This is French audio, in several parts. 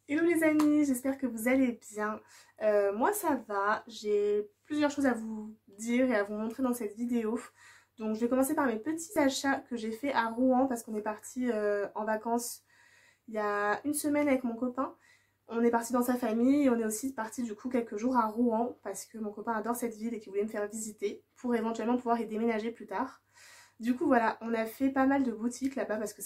Hello les amis, j'espère que vous allez bien. Moi ça va, j'ai plusieurs choses à vous dire et à vous montrer dans cette vidéo. Donc je vais commencer par mes petits achats que j'ai fait à Rouen parce qu'on est parti en vacances il y a une semaine avec mon copain. On est parti dans sa famille et on est aussi parti du coup quelques jours à Rouen parce que mon copain adore cette ville et qu'il voulait me faire visiter pour éventuellement pouvoir y déménager plus tard. Du coup voilà, on a fait pas mal de boutiques là-bas parce que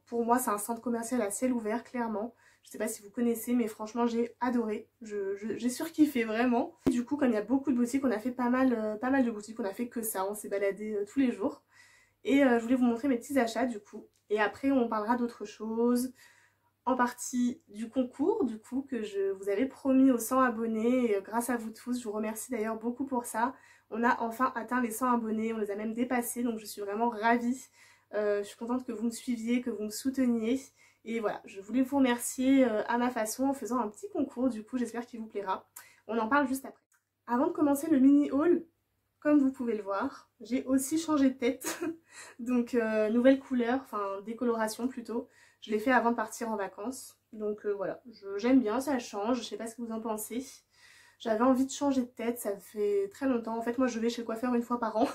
pour moi c'est un centre commercial à ciel ouvert clairement. Je sais pas si vous connaissez mais franchement j'ai adoré, j'ai surkiffé vraiment. Et du coup comme il y a beaucoup de boutiques, on a fait pas mal de boutiques, on a fait que ça, on s'est baladé tous les jours. Et je voulais vous montrer mes petits achats du coup. Et après on parlera d'autres choses, en partie du concours du coup que je vous avais promis aux 100 abonnés et grâce à vous tous, je vous remercie d'ailleurs beaucoup pour ça. On a enfin atteint les 100 abonnés, on les a même dépassés donc je suis vraiment ravie. Je suis contente que vous me suiviez, que vous me souteniez et voilà, je voulais vous remercier à ma façon en faisant un petit concours du coup, j'espère qu'il vous plaira. On en parle juste après. Avant de commencer le mini haul, comme vous pouvez le voir, j'ai aussi changé de tête. Donc nouvelle couleur, enfin décoloration plutôt. Je l'ai fait avant de partir en vacances. Donc voilà, j'aime bien, ça change, je sais pas ce que vous en pensez. J'avais envie de changer de tête, ça fait très longtemps. En fait moi je vais chez le coiffeur une fois par an.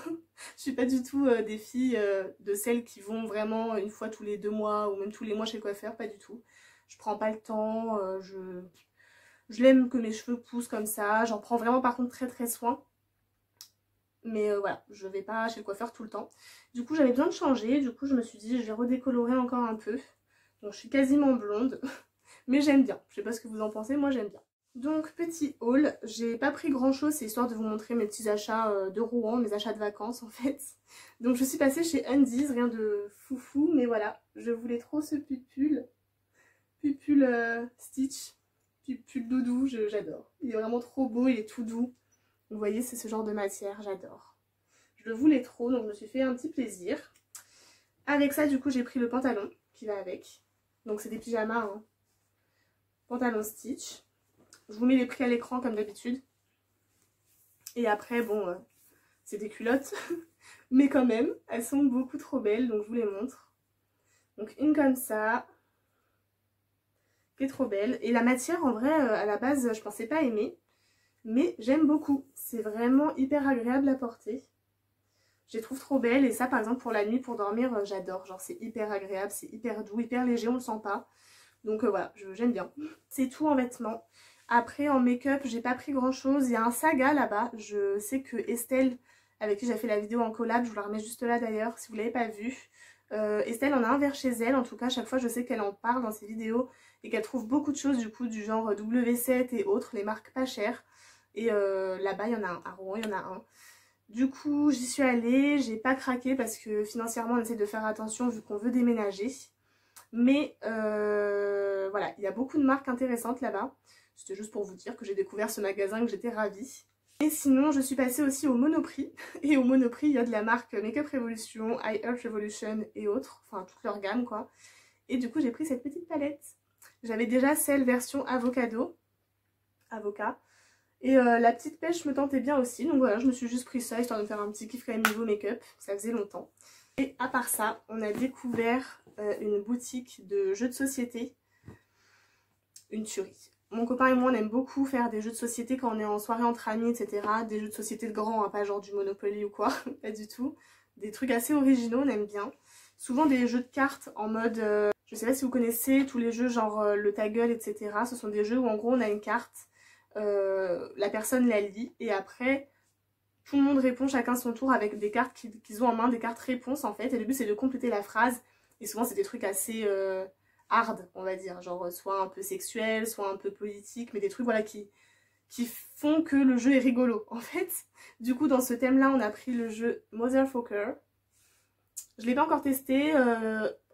Je suis pas du tout des filles de celles qui vont vraiment une fois tous les 2 mois ou même tous les mois chez le coiffeur, pas du tout. Je prends pas le temps, je l'aime que mes cheveux poussent comme ça. J'en prends vraiment par contre très soin. Mais voilà, je vais pas chez le coiffeur tout le temps. Du coup j'avais besoin de changer, du coup je me suis dit je vais redécolorer encore un peu. Donc je suis quasiment blonde, mais j'aime bien. Je sais pas ce que vous en pensez, moi j'aime bien. Donc petit haul, j'ai pas pris grand chose, c'est histoire de vous montrer mes petits achats de Rouen, mes achats de vacances en fait. Donc je suis passée chez Undies, rien de foufou, mais voilà, je voulais trop ce pupule. Pupule Stitch, pupule doudou, j'adore. Il est vraiment trop beau, il est tout doux. Vous voyez, c'est ce genre de matière, j'adore. Je le voulais trop, donc je me suis fait un petit plaisir. Avec ça, du coup, j'ai pris le pantalon qui va avec. Donc c'est des pyjamas, hein. Pantalon Stitch. Je vous mets les prix à l'écran comme d'habitude. Et après, bon, c'est des culottes. Mais quand même, elles sont beaucoup trop belles, donc je vous les montre. Donc une comme ça, qui est trop belle. Et la matière, en vrai, à la base, je pensais pas aimer. Mais j'aime beaucoup. C'est vraiment hyper agréable à porter. Je les trouve trop belles et ça par exemple pour la nuit, pour dormir, j'adore. Genre c'est hyper agréable, c'est hyper doux, hyper léger, on le sent pas. Donc voilà, j'aime bien. C'est tout en vêtements. Après en make-up, j'ai pas pris grand chose. Il y a un Saga là-bas. Je sais que Estelle, avec qui j'ai fait la vidéo en collab, je vous la remets juste là d'ailleurs si vous l'avez pas vue. Estelle en a un vers chez elle, en tout cas chaque fois je sais qu'elle en parle dans ses vidéos et qu'elle trouve beaucoup de choses du coup du genre W7 et autres, les marques pas chères. Et là-bas il y en a un, à Rouen il y en a un. Du coup, j'y suis allée, j'ai pas craqué parce que financièrement on essaie de faire attention vu qu'on veut déménager. Mais voilà, il y a beaucoup de marques intéressantes là-bas. C'était juste pour vous dire que j'ai découvert ce magasin et que j'étais ravie. Et sinon, je suis passée aussi au Monoprix. Et au Monoprix, il y a de la marque Makeup Revolution, Eye Earth Revolution et autres. Enfin, toute leur gamme quoi. Et du coup, j'ai pris cette petite palette. J'avais déjà celle version avocado. Avocat. Et la petite pêche me tentait bien aussi, donc voilà, je me suis juste pris ça, histoire de me faire un petit kiff quand même niveau make-up, ça faisait longtemps. Et à part ça, on a découvert une boutique de jeux de société, une tuerie. Mon copain et moi, on aime beaucoup faire des jeux de société quand on est en soirée entre amis, etc. Des jeux de société de grands, hein, pas genre du Monopoly ou quoi, pas du tout. Des trucs assez originaux, on aime bien. Souvent des jeux de cartes en mode... je sais pas si vous connaissez tous les jeux genre le ta gueule, etc. Ce sont des jeux où en gros on a une carte, la personne la lit et après tout le monde répond chacun son tour avec des cartes qu'ils ont en main, des cartes réponses en fait. Et le but c'est de compléter la phrase et souvent c'est des trucs assez hard on va dire, genre soit un peu sexuel, soit un peu politique, mais des trucs voilà qui font que le jeu est rigolo en fait. Du coup dans ce thème là on a pris le jeu Motherfucker. Je l'ai pas encore testé,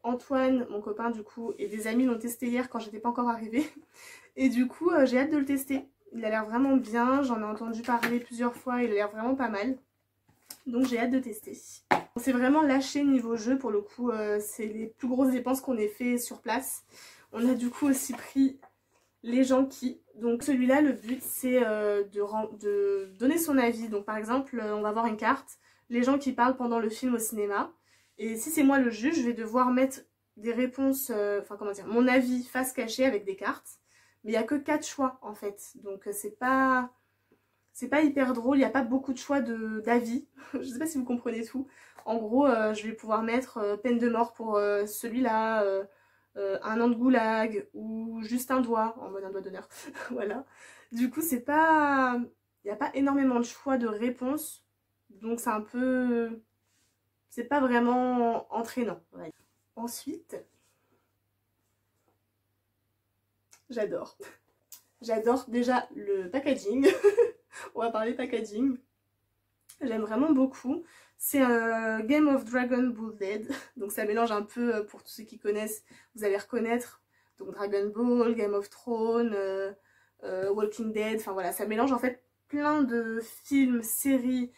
Antoine, mon copain du coup, et des amis l'ont testé hier quand j'étais pas encore arrivée. Et du coup, j'ai hâte de le tester. Il a l'air vraiment bien, j'en ai entendu parler plusieurs fois, il a l'air vraiment pas mal. Donc j'ai hâte de tester. On s'est vraiment lâché niveau jeu pour le coup, c'est les plus grosses dépenses qu'on ait fait sur place. On a du coup aussi pris les Janky. Donc celui-là, le but c'est de donner son avis. Donc par exemple, on va voir une carte, les gens qui parlent pendant le film au cinéma. Et si c'est moi le juge, je vais devoir mettre des réponses, enfin comment dire, mon avis face cachée avec des cartes. mais il n'y a que 4 choix en fait. Donc c'est pas hyper drôle, il n'y a pas beaucoup de choix d'avis. Je sais pas si vous comprenez tout. En gros, je vais pouvoir mettre peine de mort pour celui-là, 1 an de goulag, ou juste un doigt, en mode un doigt d'honneur. Voilà. Du coup, c'est pas... Il n'y a pas énormément de choix de réponses, donc c'est un peu... C'est pas vraiment entraînant. Ouais. Ensuite, j'adore. J'adore déjà le packaging. On va parler packaging. J'aime vraiment beaucoup. C'est un Game of Dragon Bull Dead. Donc ça mélange un peu, pour tous ceux qui connaissent, vous allez reconnaître. Donc Dragon Ball, Game of Thrones, Walking Dead. Enfin voilà, ça mélange en fait plein de films, séries,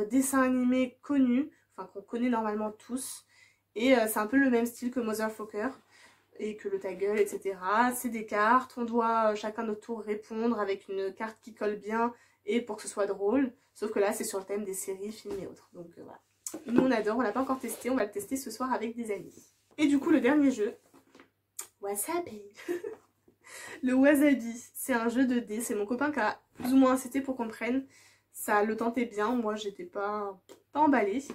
dessins animés connus. Enfin qu'on connaît normalement tous. Et c'est un peu le même style que Motherfucker. Et que le ta gueule, etc. C'est des cartes. On doit chacun notre tour répondre avec une carte qui colle bien. Et pour que ce soit drôle, sauf que là c'est sur le thème des séries, films et autres. Donc voilà. Nous on adore, on l'a pas encore testé, on va le tester ce soir avec des amis. Et du coup le dernier jeu, Wasabi. Le Wasabi, c'est un jeu de dés, c'est mon copain qui a plus ou moins incité pour qu'on le prenne. Ça le tentait bien, moi j'étais pas emballée.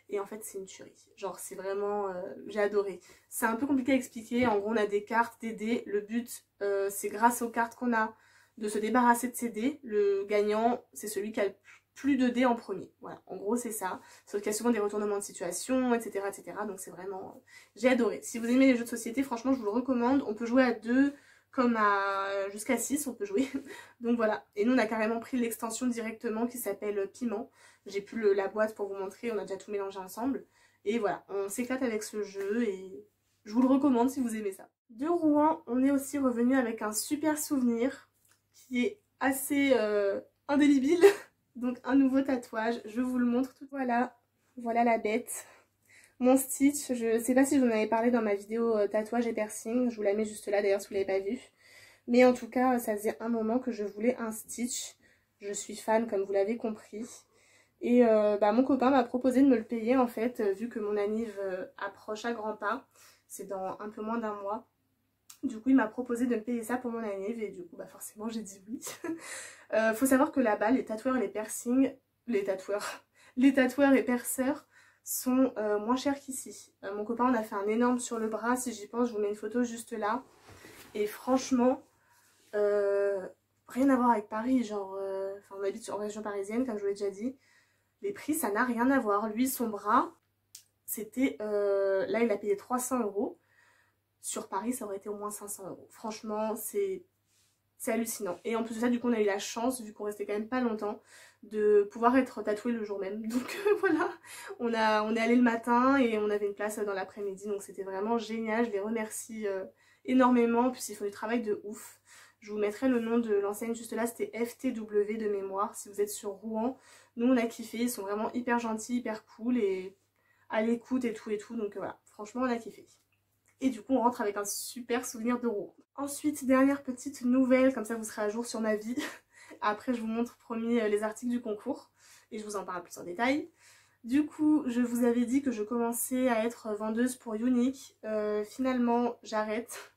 Et en fait c'est une tuerie, genre c'est vraiment, j'ai adoré. C'est un peu compliqué à expliquer, en gros on a des cartes, des dés, le but c'est grâce aux cartes qu'on a de se débarrasser de ces dés. Le gagnant, c'est celui qui a le plus de dés en premier. Voilà, en gros c'est ça. Sauf qu'il y a souvent des retournements de situation, etc. etc. Donc c'est vraiment... J'ai adoré. Si vous aimez les jeux de société, franchement je vous le recommande. On peut jouer à 2 comme à jusqu'à 6, on peut jouer. Donc voilà. Et nous on a carrément pris l'extension directement qui s'appelle Piment. J'ai plus la boîte pour vous montrer, on a déjà tout mélangé ensemble. Et voilà, on s'éclate avec ce jeu et je vous le recommande si vous aimez ça. De Rouen, on est aussi revenu avec un super souvenir qui est assez indélébile. Donc un nouveau tatouage, je vous le montre tout. Voilà, voilà la bête. Mon stitch, je sais pas si je vous en avais parlé dans ma vidéo tatouage et piercing, je vous la mets juste là d'ailleurs si vous l'avez pas vu. Mais en tout cas, ça faisait un moment que je voulais un stitch. Je suis fan comme vous l'avez compris. Et mon copain m'a proposé de me le payer en fait, vu que mon anniv approche à grands pas. C'est dans un peu moins d'1 mois. Du coup il m'a proposé de me payer ça pour mon anniv et du coup forcément j'ai dit oui. Faut savoir que là-bas les tatoueurs et les piercings, les tatoueurs et perceurs sont moins chers qu'ici. Mon copain on a fait un énorme sur le bras, si j'y pense je vous mets une photo juste là. Et franchement, rien à voir avec Paris, genre, on habite en région parisienne comme je vous l'ai déjà dit. Les prix ça n'a rien à voir. Lui son bras, c'était, là il a payé 300 €. Sur Paris ça aurait été au moins 500 €. Franchement c'est hallucinant. Et en plus de ça, du coup, on a eu la chance, vu qu'on restait quand même pas longtemps, de pouvoir être tatoué le jour même. Donc voilà, on est allé le matin et on avait une place dans l'après-midi. Donc c'était vraiment génial. Je les remercie énormément. En plus, ils font du travail de ouf. Je vous mettrai le nom de l'enseigne juste là. C'était FTW de mémoire. Si vous êtes sur Rouen, nous on a kiffé. Ils sont vraiment hyper gentils, hyper cool et à l'écoute et tout. Donc voilà, franchement, on a kiffé. Et du coup on rentre avec un super souvenir de Rouen. Ensuite, dernière petite nouvelle, comme ça vous serez à jour sur ma vie. Après je vous montre promis les articles du concours et je vous en parle plus en détail. Du coup je vous avais dit que je commençais à être vendeuse pour Younique. Finalement j'arrête.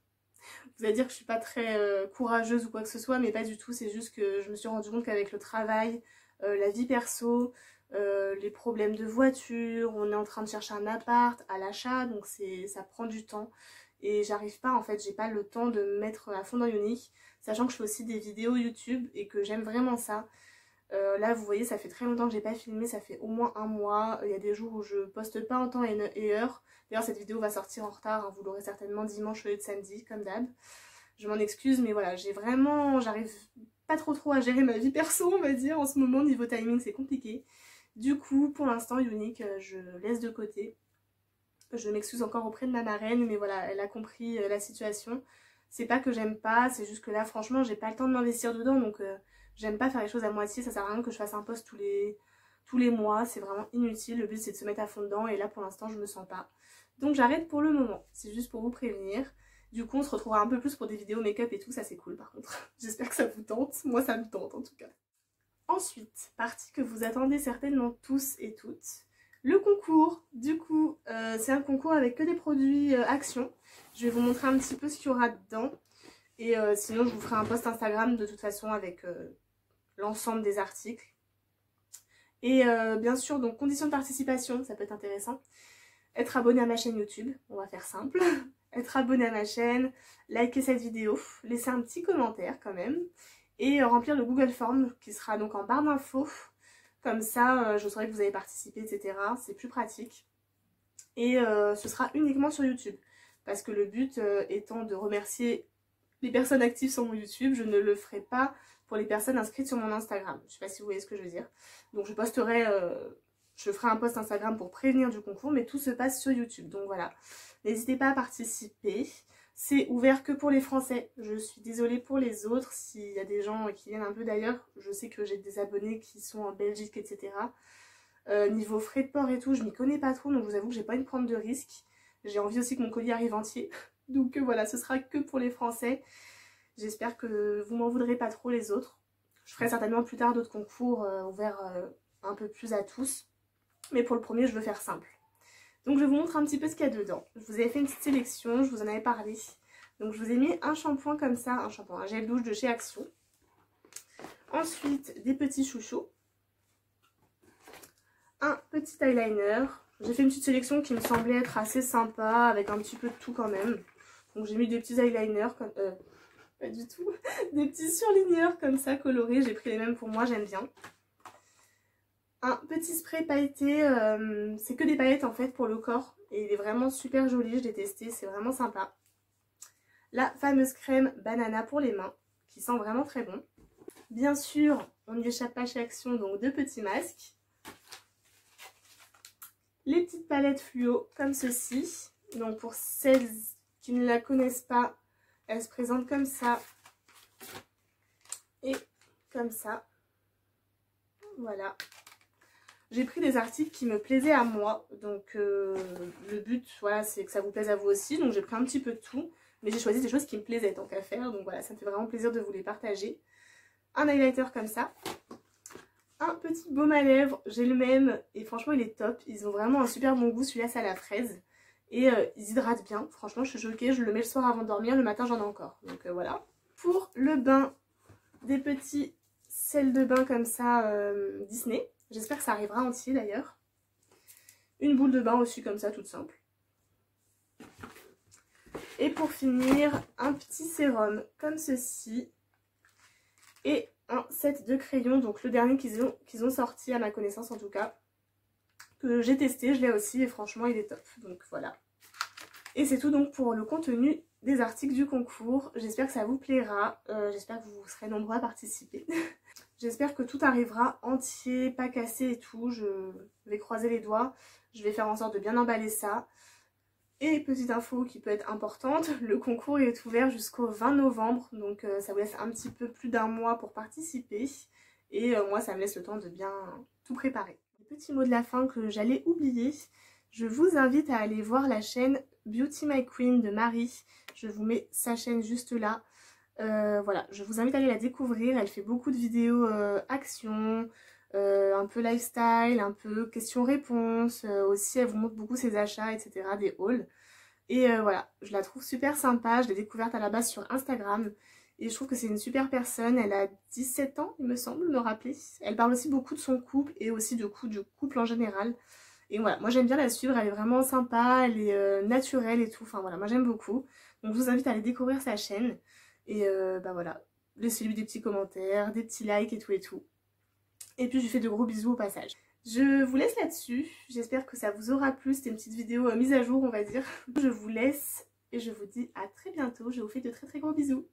Vous allez dire que je suis pas très courageuse ou quoi que ce soit, mais pas du tout. C'est juste que je me suis rendu compte qu'avec le travail, la vie perso, les problèmes de voiture, on est en train de chercher un appart à l'achat, donc ça prend du temps. Et j'arrive pas, en fait, j'ai pas le temps de me mettre à fond dans Younique, sachant que je fais aussi des vidéos YouTube et que j'aime vraiment ça. Là, vous voyez, ça fait très longtemps que j'ai pas filmé, ça fait au moins 1 mois. Il y a des jours où je poste pas en temps et heure. D'ailleurs, cette vidéo va sortir en retard, hein, vous l'aurez certainement dimanche au lieu de samedi, comme d'hab. Je m'en excuse, mais voilà, j'arrive pas trop à gérer ma vie perso, on va dire. En ce moment, niveau timing, c'est compliqué. Du coup, pour l'instant, Younique, je laisse de côté. Je m'excuse encore auprès de ma marraine, mais voilà, elle a compris la situation. C'est pas que j'aime pas, c'est juste que là, franchement, j'ai pas le temps de m'investir dedans, donc j'aime pas faire les choses à moitié. Ça sert à rien que je fasse un post tous les mois, c'est vraiment inutile. Le but, c'est de se mettre à fond dedans, et là, pour l'instant, je me sens pas. Donc j'arrête pour le moment, c'est juste pour vous prévenir. Du coup, on se retrouvera un peu plus pour des vidéos make-up et tout, ça c'est cool par contre. J'espère que ça vous tente, moi ça me tente en tout cas. Ensuite, partie que vous attendez certainement tous et toutes, le concours. Du coup, c'est un concours avec que des produits Action. Je vais vous montrer un petit peu ce qu'il y aura dedans. Et sinon, je vous ferai un post Instagram de toute façon avec l'ensemble des articles. Et bien sûr, donc conditions de participation, ça peut être intéressant. Être abonné à ma chaîne YouTube, on va faire simple. Être abonné à ma chaîne, liker cette vidéo, laisser un petit commentaire quand même. Et remplir le Google Form qui sera donc en barre d'infos. Comme ça, je saurai que vous avez participé, etc. C'est plus pratique. Et ce sera uniquement sur YouTube. Parce que le but étant de remercier les personnes actives sur mon YouTube, je ne le ferai pas pour les personnes inscrites sur mon Instagram. Je ne sais pas si vous voyez ce que je veux dire. Donc je posterai, je ferai un post Instagram pour prévenir du concours, mais tout se passe sur YouTube. Donc voilà, n'hésitez pas à participer. C'est ouvert que pour les Français. Je suis désolée pour les autres. S'il y a des gens qui viennent un peu d'ailleurs, je sais que j'ai des abonnés qui sont en Belgique, etc. Niveau frais de port et tout, je m'y connais pas trop, donc je vous avoue que j'ai pas envie de prendre de risques. J'ai envie aussi que mon colis arrive entier. Donc voilà, ce sera que pour les Français. J'espère que vous m'en voudrez pas trop les autres. Je ferai certainement plus tard d'autres concours ouverts un peu plus à tous. Mais pour le premier, je veux faire simple. Donc je vous montre un petit peu ce qu'il y a dedans. Je vous avais fait une petite sélection, je vous en avais parlé. Donc je vous ai mis un shampoing comme ça, un gel douche de chez Action. Ensuite, des petits chouchous. Un petit eyeliner. J'ai fait une petite sélection qui me semblait être assez sympa, avec un petit peu de tout quand même. Donc j'ai mis des petits eyeliners, comme, pas du tout, des petits surligneurs comme ça colorés. J'ai pris les mêmes pour moi, j'aime bien. Un petit spray pailleté, c'est que des paillettes en fait pour le corps. Et il est vraiment super joli, je l'ai testé, c'est vraiment sympa. La fameuse crème banana pour les mains, qui sent vraiment très bon. Bien sûr, on n'y échappe pas chez Action, donc 2 petits masques. Les petites palettes fluo comme ceci. Donc pour celles qui ne la connaissent pas, elle se présente comme ça et comme ça. Voilà. J'ai pris des articles qui me plaisaient à moi. Donc le but, voilà, c'est que ça vous plaise à vous aussi. Donc j'ai pris un petit peu de tout. Mais j'ai choisi des choses qui me plaisaient tant qu'à faire. Donc voilà, ça me fait vraiment plaisir de vous les partager. Un highlighter comme ça. Un petit baume à lèvres, j'ai le même et franchement il est top. Ils ont vraiment un super bon goût, celui-là c'est à la fraise. Et ils hydratent bien, franchement je suis choquée, je le mets le soir avant de dormir, le matin j'en ai encore. Donc voilà. Pour le bain, des petits sels de bain comme ça Disney. J'espère que ça arrivera entier d'ailleurs. Une boule de bain aussi comme ça, toute simple. Et pour finir, un petit sérum comme ceci. Et un set de crayons, donc le dernier qu'ils ont sorti à ma connaissance en tout cas, que j'ai testé, je l'ai aussi et franchement il est top, donc voilà. Et c'est tout donc pour le contenu des articles du concours, j'espère que ça vous plaira, j'espère que vous serez nombreux à participer. J'espère que tout arrivera entier, pas cassé et tout, je vais croiser les doigts, je vais faire en sorte de bien emballer ça. Et petite info qui peut être importante, le concours est ouvert jusqu'au 20 novembre, donc ça vous laisse un petit peu plus d'un mois pour participer. Et moi ça me laisse le temps de bien tout préparer. Petit mot de la fin que j'allais oublier, je vous invite à aller voir la chaîne Beauty My Queen de Marie. Je vous mets sa chaîne juste là. Voilà, je vous invite à aller la découvrir, elle fait beaucoup de vidéos action, un peu lifestyle, un peu questions-réponses, aussi elle vous montre beaucoup ses achats, etc., des hauls. Et voilà, je la trouve super sympa, je l'ai découverte à la base sur Instagram. Et je trouve que c'est une super personne, elle a 17 ans il me semble, me rappeler. Elle parle aussi beaucoup de son couple et aussi du couple en général. Et voilà, moi j'aime bien la suivre, elle est vraiment sympa, elle est naturelle et tout, enfin voilà, moi j'aime beaucoup. Donc je vous invite à aller découvrir sa chaîne. Et bah voilà, laissez-lui des petits commentaires, des petits likes et tout et tout. Et puis je lui fais de gros bisous au passage. Je vous laisse là-dessus, j'espère que ça vous aura plu, c'était une petite vidéo mise à jour on va dire. Je vous laisse et je vous dis à très bientôt, je vous fais de très très gros bisous.